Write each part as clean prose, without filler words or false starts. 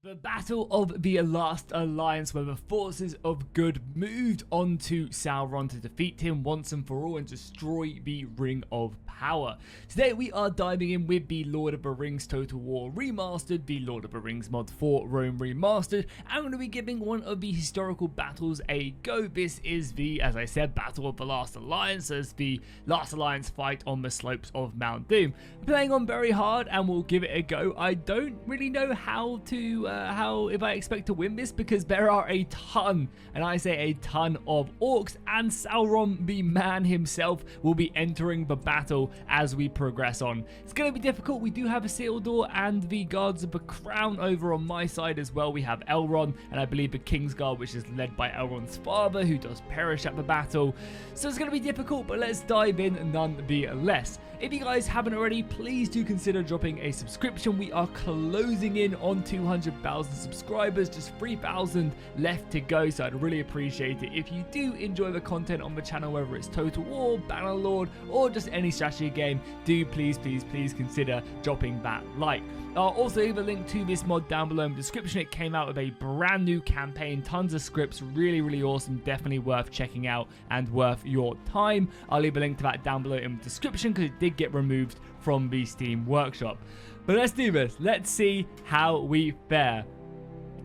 The Battle of the Last Alliance, where the forces of good moved on to Sauron to defeat him once and for all and destroy the Ring of Power. Today we are diving in with the Lord of the Rings Total War Remastered, the Lord of the Rings Mod 4 Rome Remastered. I'm going to be giving one of the historical battles a go. This is the, as I said, Battle of the Last Alliance, as the Last Alliance fight on the slopes of Mount Doom. Playing on very hard and we'll give it a go. I don't really know how if I expect to win this, because there are a ton, and I say a ton, of orcs, and Sauron, the man himself, will be entering the battle as we progress on. It's going to be difficult. We do have a Isildur and the Guards of the Crown over on my side as well. We have Elrond and I believe the Kingsguard, which is led by Elrond's father, who does perish at the battle. So it's going to be difficult, but let's dive in nonetheless. If you guys haven't already, please do consider dropping a subscription. We are closing in on 200,000 subscribers, just 3,000 left to go, so I'd really appreciate it if you do enjoy the content on the channel, whether it's Total War, Bannerlord, or just any strategy game. Do please consider dropping that like. I'll also leave a link to this mod down below in the description. It came out with a brand new campaign, tons of scripts, really awesome, definitely worth checking out and worth your time. I'll leave a link to that down below in the description because it did get removed from the Steam Workshop. But let's do this. Let's see how we fare.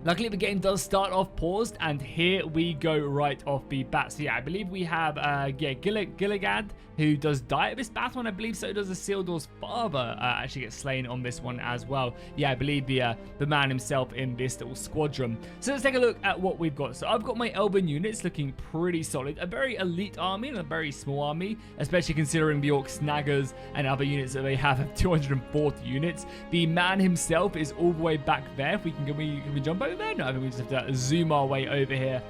Luckily, the game does start off paused, and here we go right off the bat. So yeah, I believe we have Gilligad, who does die at this battle, and I believe so does Isildur's father actually gets slain on this one as well. Yeah, I believe the man himself in this little squadron. So let's take a look at what we've got. So I've got my Elven units looking pretty solid. A very elite army and a very small army, especially considering the Orc Snaggers and other units that they have 240 units. The man himself is all the way back there. If we can we jump over there? No, I think we just have to zoom our way over here.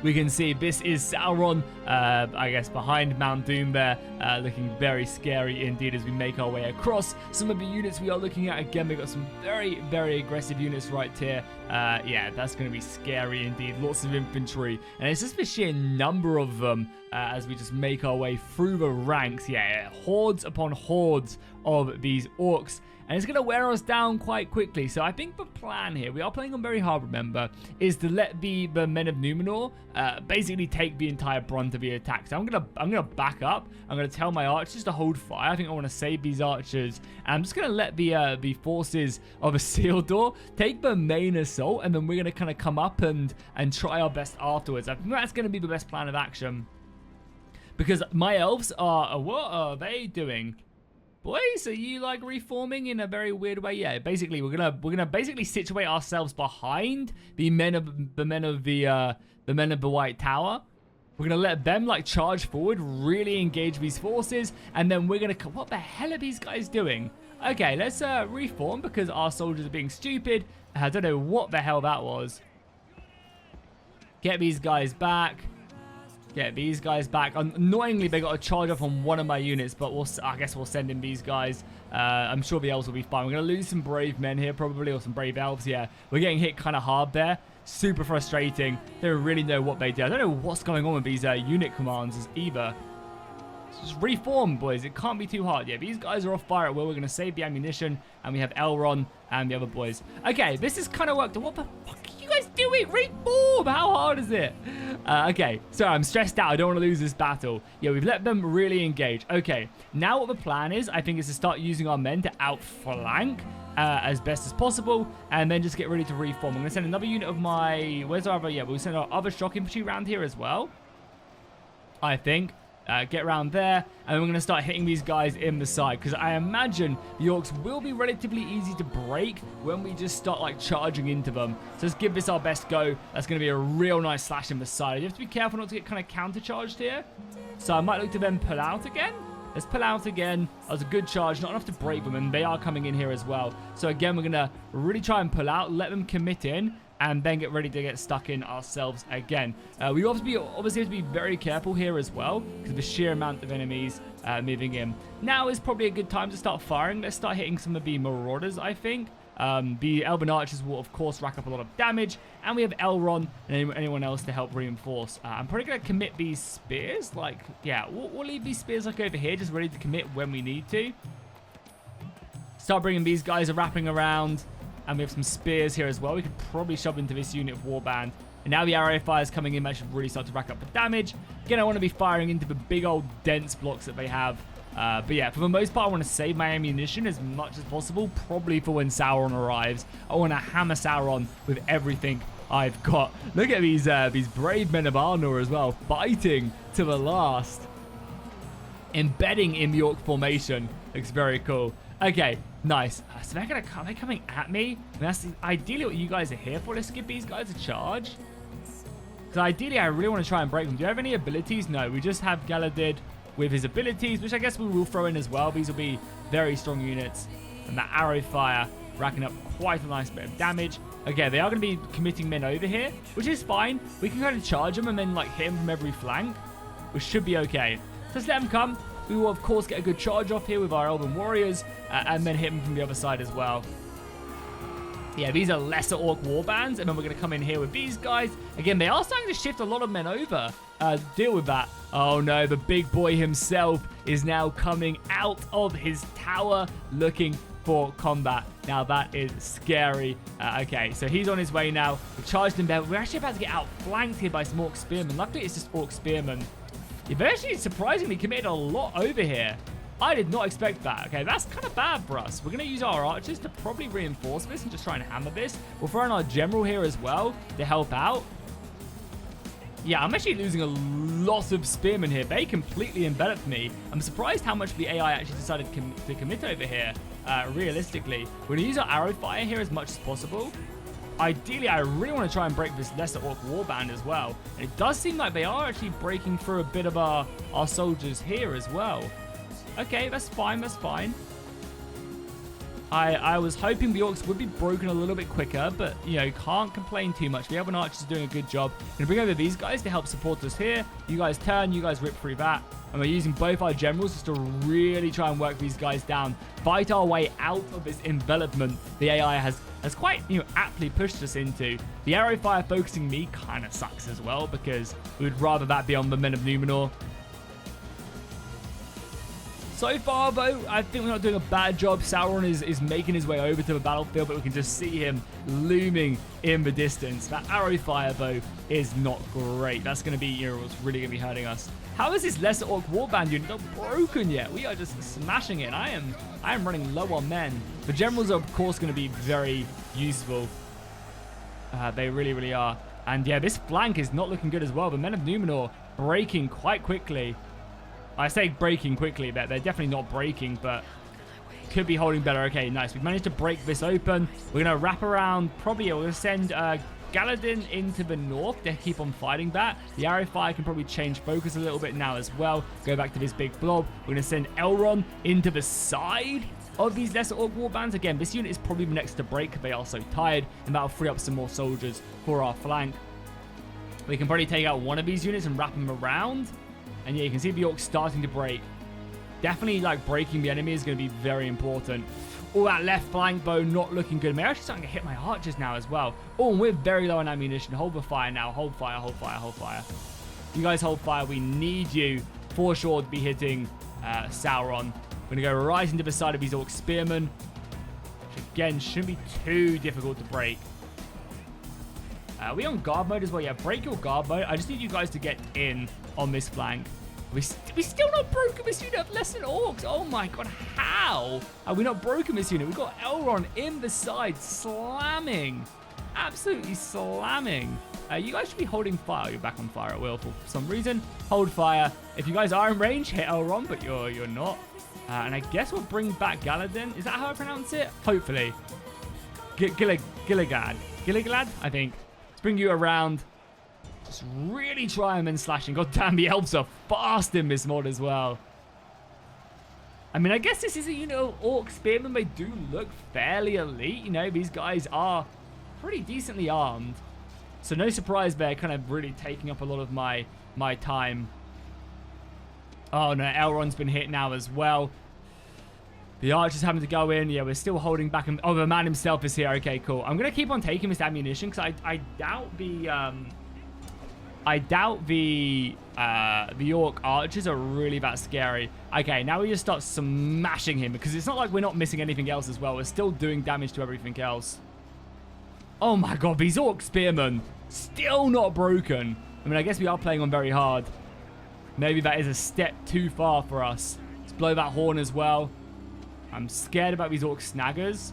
We can see this is Sauron, I guess, behind Mount Doom there, looking very scary indeed as we make our way across. Some of the units we are looking at, again, we've got some very aggressive units right here. Yeah, that's going to be scary indeed. Lots of infantry, and it's just the sheer number of them as we just make our way through the ranks. Yeah, hordes upon hordes of these orcs. And it's going to wear us down quite quickly. So I think the plan here, we are playing on very hard, remember, is to let the men of Numenor basically take the entire brunt of the attack. So I'm gonna back up. I'm gonna tell my archers to hold fire. I think I want to save these archers. And I'm just gonna let the forces of Isildur take the main assault, and then we're gonna kind of come up and try our best afterwards. I think that's gonna be the best plan of action, because my elves are, what are they doing? Boys, are you like reforming in a very weird way? Yeah, basically we're gonna basically situate ourselves behind the men of the White Tower. We're gonna let them like charge forward, really engage these forces, and then we're gonna. What the hell are these guys doing? Okay, let's reform because our soldiers are being stupid. I don't know what the hell that was. Get these guys back. Get these guys back. Annoyingly, they got a charge off on one of my units, but I guess we'll send in these guys. I'm sure the elves will be fine. We're going to lose some brave men here, probably, or some brave elves. Yeah, we're getting hit kind of hard there. Super frustrating. They don't really know what they do. I don't know what's going on with these unit commands either. Just reform, boys. It can't be too hard. Yeah, these guys are off fire at will. We're going to save the ammunition, and we have Elrond and the other boys. Okay, this has kind of worked. What the fuck are you guys doing? Reform! How hard is it? Okay, so I'm stressed out. I don't want to lose this battle. Yeah, we've let them really engage. Okay, now what the plan is, I think, is to start using our men to outflank as best as possible, and then just get ready to reform. I'm going to send another unit of my... Where's our other... Yeah, we'll send our other shock infantry around here as well, I think. Get around there, and we're going to start hitting these guys in the side, because I imagine the orcs will be relatively easy to break when we just start like charging into them. So let's give this our best go. That's going to be a real nice slash in the side. You have to be careful not to get kind of counter-charged here. So I might look to then pull out again. Let's pull out again. That was a good charge, not enough to break them, and they are coming in here as well. So again, we're going to really try and pull out, let them commit in, and then get ready to get stuck in ourselves again. We obviously have to be very careful here as well, because of the sheer amount of enemies moving in. Now is probably a good time to start firing. Let's start hitting some of the marauders, I think. The Elven archers will, of course, rack up a lot of damage, and we have Elrond and anyone else to help reinforce. I'm probably going to commit these spears. Like, yeah, we'll leave these spears like over here, just ready to commit when we need to. Start bringing these guys wrapping around. And we have some spears here as well. We could probably shove into this unit of warband. And now the arrow fire is coming in. That should really start to rack up the damage. Again, I want to be firing into the big old dense blocks that they have. But yeah, for the most part, I want to save my ammunition as much as possible. Probably for when Sauron arrives. I want to hammer Sauron with everything I've got. Look at these brave men of Arnor as well. Fighting to the last. Embedding in the orc formation. Looks very cool. Okay, nice. So they're coming at me. And that's ideally what you guys are here for. Let's give these guys a charge. Because ideally, I really want to try and break them. Do you have any abilities? No, we just have Galadid with his abilities, which I guess we will throw in as well. These will be very strong units. And that arrow fire racking up quite a nice bit of damage. Okay, they are going to be committing men over here, which is fine. We can kind of charge them and then like hit them from every flank, which should be okay. So let's let them come. We will, of course, get a good charge off here with our Elven Warriors and then hit them from the other side as well. Yeah, these are lesser orc warbands, and then we're going to come in here with these guys. Again, they are starting to shift a lot of men over. Deal with that. Oh, no, the big boy himself is now coming out of his tower looking for combat. Now, that is scary. Okay, so he's on his way now. We charged him there. We're actually about to get outflanked here by some orc spearmen. Luckily, it's just orc spearmen. You've actually surprisingly committed a lot over here. I did not expect that. Okay, that's kind of bad for us. We're going to use our archers to probably reinforce this and just try and hammer this. We'll throw in our general here as well to help out. Yeah, I'm actually losing a lot of spearmen here. They completely enveloped me. I'm surprised how much the AI actually decided to commit over here, realistically. We're going to use our arrow fire here as much as possible. Ideally, I really want to try and break this lesser orc warband as well. And it does seem like they are actually breaking through a bit of our soldiers here as well. Okay, that's fine, that's fine. I was hoping the orcs would be broken a little bit quicker, but, you know, can't complain too much. The Elven Archers are doing a good job. I'm going to bring over these guys to help support us here. You guys turn, you guys rip through that. And we're using both our generals just to really try and work these guys down. Fight our way out of this envelopment the AI has quite, you know, aptly pushed us into. The arrow fire focusing me kind of sucks as well, because we would rather that be on the men of Numenor. So far, though, I think we're not doing a bad job. Sauron is making his way over to the battlefield, but we can just see him looming in the distance. That arrow fire, though, is not great. That's going to be, you know, what's really going to be hurting us. How is this lesser orc warband unit not broken yet? We are just smashing it. I am running low on men. The generals are, of course, going to be very useful. They really, really are. And yeah, this flank is not looking good as well. The men of Numenor breaking quite quickly. I say breaking quickly, but they're definitely not breaking, but could be holding better. Okay, nice. We've managed to break this open. We're going to wrap around. Probably we're going to send Galadin into the north to keep on fighting that. The arrow fire can probably change focus a little bit now as well. Go back to this big blob. We're going to send Elrond into the side of these lesser orc warbands. Again, this unit is probably next to break. They are so tired, and that'll free up some more soldiers for our flank. We can probably take out one of these units and wrap them around. And yeah, you can see the orcs starting to break. Definitely, like, breaking the enemy is going to be very important. Oh, that left flank bow not looking good. They're actually starting to hit my archers now as well. Oh, and we're very low on ammunition. Hold the fire now. Hold fire, hold fire, hold fire. You guys hold fire. We need you for sure to be hitting Sauron. We're going to go right into the side of these orc spearmen. Which, again, shouldn't be too difficult to break. Are we on guard mode as well? Yeah, break your guard mode. I just need you guys to get in on this flank. We still not broken this unit of less than orcs. Oh my god, how? Are we not broken this unit? We've got Elrond in the side, slamming. Absolutely slamming. You guys should be holding fire. You're back on fire at will for some reason. Hold fire. If you guys are in range, hit Elrond, but you're not. And I guess we'll bring back Galadin. Is that how I pronounce it? Hopefully. Gilligad, I think. Let's bring you around. Just really try him and slashing. God damn, the elves are fast in this mod as well. I mean, I guess this is a, you know, orc spearmen. They do look fairly elite. You know, these guys are pretty decently armed. So no surprise they're kind of really taking up a lot of my time. Oh no, Elrond's been hit now as well. The archer's having to go in. Yeah, we're still holding back. Oh, the man himself is here. Okay, cool. I'm going to keep on taking this ammunition because I doubt the orc archers are really that scary. Okay, now we just start smashing him because it's not like we're not missing anything else as well. We're still doing damage to everything else. Oh my god, these Orc Spearmen still not broken. I mean, I guess we are playing on very hard. Maybe that is a step too far for us. Let's blow that horn as well. I'm scared about these Orc Snaggers.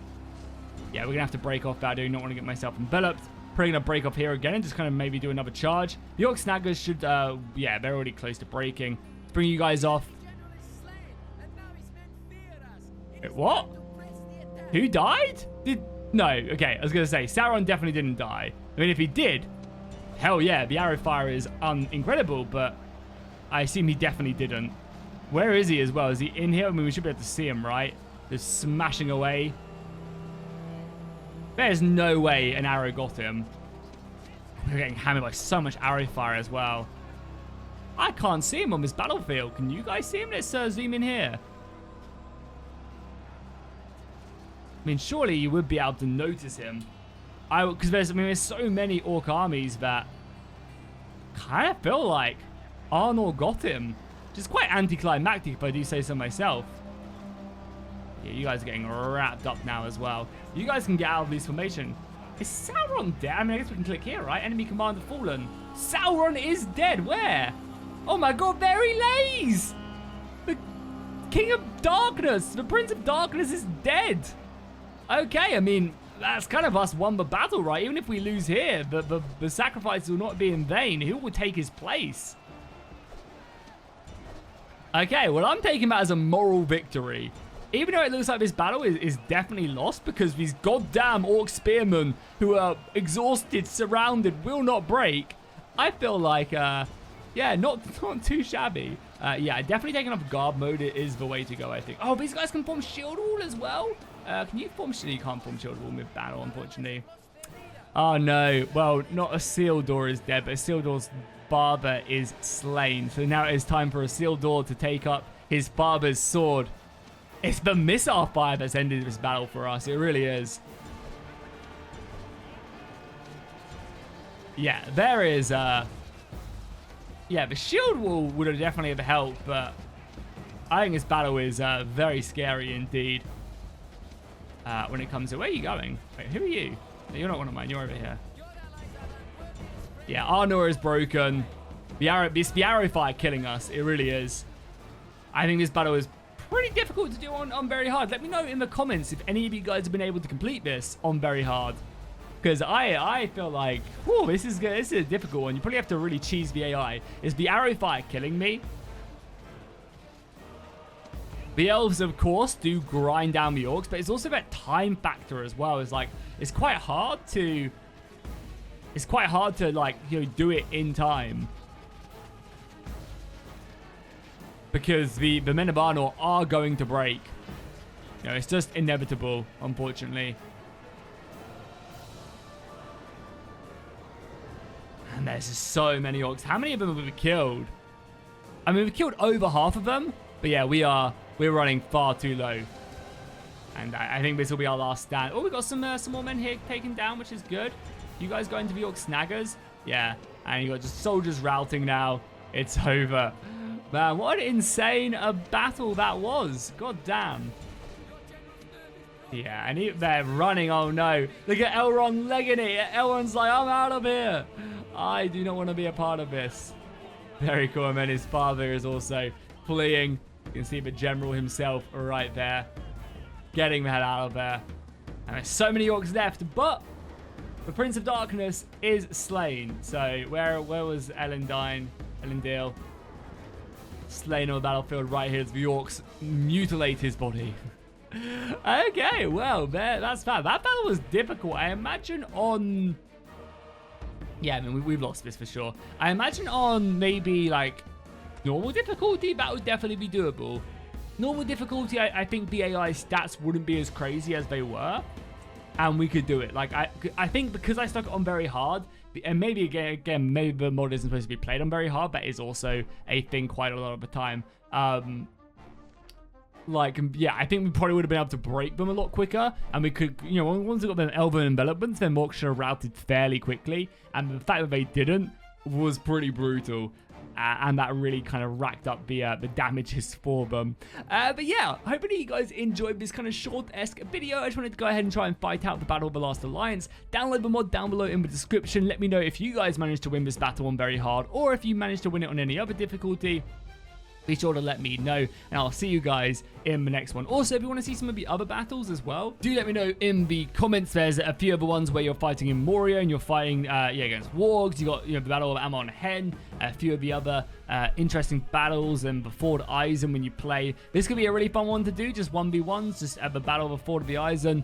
Yeah, we're going to have to break off that. I do not want to get myself enveloped. Probably going to break off here again and just kind of maybe do another charge. The Orc Snaggers should, yeah, they're already close to breaking. Let's bring you guys off. Wait, what? Who died? No, okay, I was going to say, Sauron definitely didn't die. I mean, if he did, hell yeah, the arrow fire is incredible, but I assume he definitely didn't. Where is he as well? Is he in here? I mean, we should be able to see him, right? Just smashing away. There's no way an arrow got him. We're getting hammered by so much arrow fire as well. I can't see him on this battlefield. Can you guys see him? Let's zoom in here. I mean, surely you would be able to notice him. Because there's so many Orc armies that kind of feel like Arnor got him. Which is quite anticlimactic if I do say so myself. Yeah, you guys are getting wrapped up now as well. You guys can get out of this formation. Is Sauron dead? I mean, I guess we can click here, right? Enemy commander fallen. Sauron is dead. Where? Oh my god, there he lays! The King of Darkness, the Prince of Darkness is dead. Okay, I mean, that's kind of us won the battle, right? Even if we lose here, the sacrifice will not be in vain. Who will take his place? Okay, well, I'm taking that as a moral victory. Even though it looks like this battle is definitely lost because these goddamn Orc Spearmen who are exhausted, surrounded, will not break, I feel like, yeah, not too shabby. Yeah, definitely taking up guard mode is the way to go, I think. Oh, these guys can form shield wall as well? Can you form shield? You can't form shield wall mid battle, unfortunately. Oh, no. Well, not Isildur is dead, but Isildur's father is slain. So now it is time for Isildur to take up his father's sword. It's the missile fire that's ended this battle for us. It really is. Yeah, there is... yeah, the shield wall would have definitely have helped, but I think this battle is very scary indeed. When it comes to... Where are you going? Wait, who are you? You're not one of mine. You're over here. Yeah, Arnor is broken. The arrow fire killing us. It really is. I think this battle is pretty difficult to do on very hard. Let me know in the comments if any of you guys have been able to complete this on very hard. Because I feel like, whew, this is a difficult one. You probably have to really cheese the AI. Is the arrow fire killing me? The elves, of course, do grind down the orcs, but it's also that time factor as well. It's like, it's quite hard to like, you know, do it in time. Because the men of Arnor are going to break. You know, it's just inevitable, unfortunately. And there's just so many orcs. How many of them have we killed? I mean, we've killed over half of them. But yeah, we're running far too low. And I think this will be our last stand. Oh, we got some more men here taken down, which is good. You guys going to the Orc Snaggers? Yeah. And you got just soldiers routing now. It's over. Man, what an insane battle that was. God damn. Yeah, and they're running. Oh no. Look at Elrond legging it. Elrond's like, I'm out of here. I do not want to be a part of this. Very cool. And then his father is also fleeing. You can see the general himself right there. Getting that out of there. And there's so many orcs left, but the Prince of Darkness is slain. So where was Elendil? Slain on the battlefield right here as the orcs mutilate his body. Okay, well, that's bad. That battle was difficult. I imagine on... Yeah, I mean, we've lost this for sure. I imagine on maybe, like, normal difficulty, that would definitely be doable. Normal difficulty, I think the AI stats wouldn't be as crazy as they were. And we could do it. Like, I think because I stuck it on very hard, and maybe, again, maybe the mod isn't supposed to be played on very hard. That is also a thing quite a lot of the time. Like, yeah, I think we probably would have been able to break them a lot quicker. And we could, you know, once we got them elven envelopments, then orcs should have routed fairly quickly. And the fact that they didn't was pretty brutal. and that really kind of racked up the damages for them. But yeah, hopefully you guys enjoyed this kind of short-esque video. I just wanted to go ahead and try and fight out the Battle of the Last Alliance. Download the mod down below in the description. Let me know if you guys managed to win this battle on very hard, or if you managed to win it on any other difficulty. Be sure to let me know, and I'll see you guys in the next one. Also, if you want to see some of the other battles as well, do let me know in the comments. There's a few other ones where you're fighting in Moria, and you're fighting against wargs. You got the Battle of Amon Hen, a few of the other interesting battles, and the Ford Eisen when you play. This could be a really fun one to do, just 1v1s, just at the Battle of the Ford of the Eisen.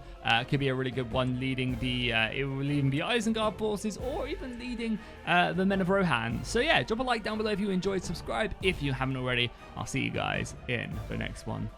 Could be a really good one leading the Isengard forces, or even leading the Men of Rohan. So yeah, drop a like down below if you enjoyed, subscribe if you haven't already. I'll see you guys in the next one.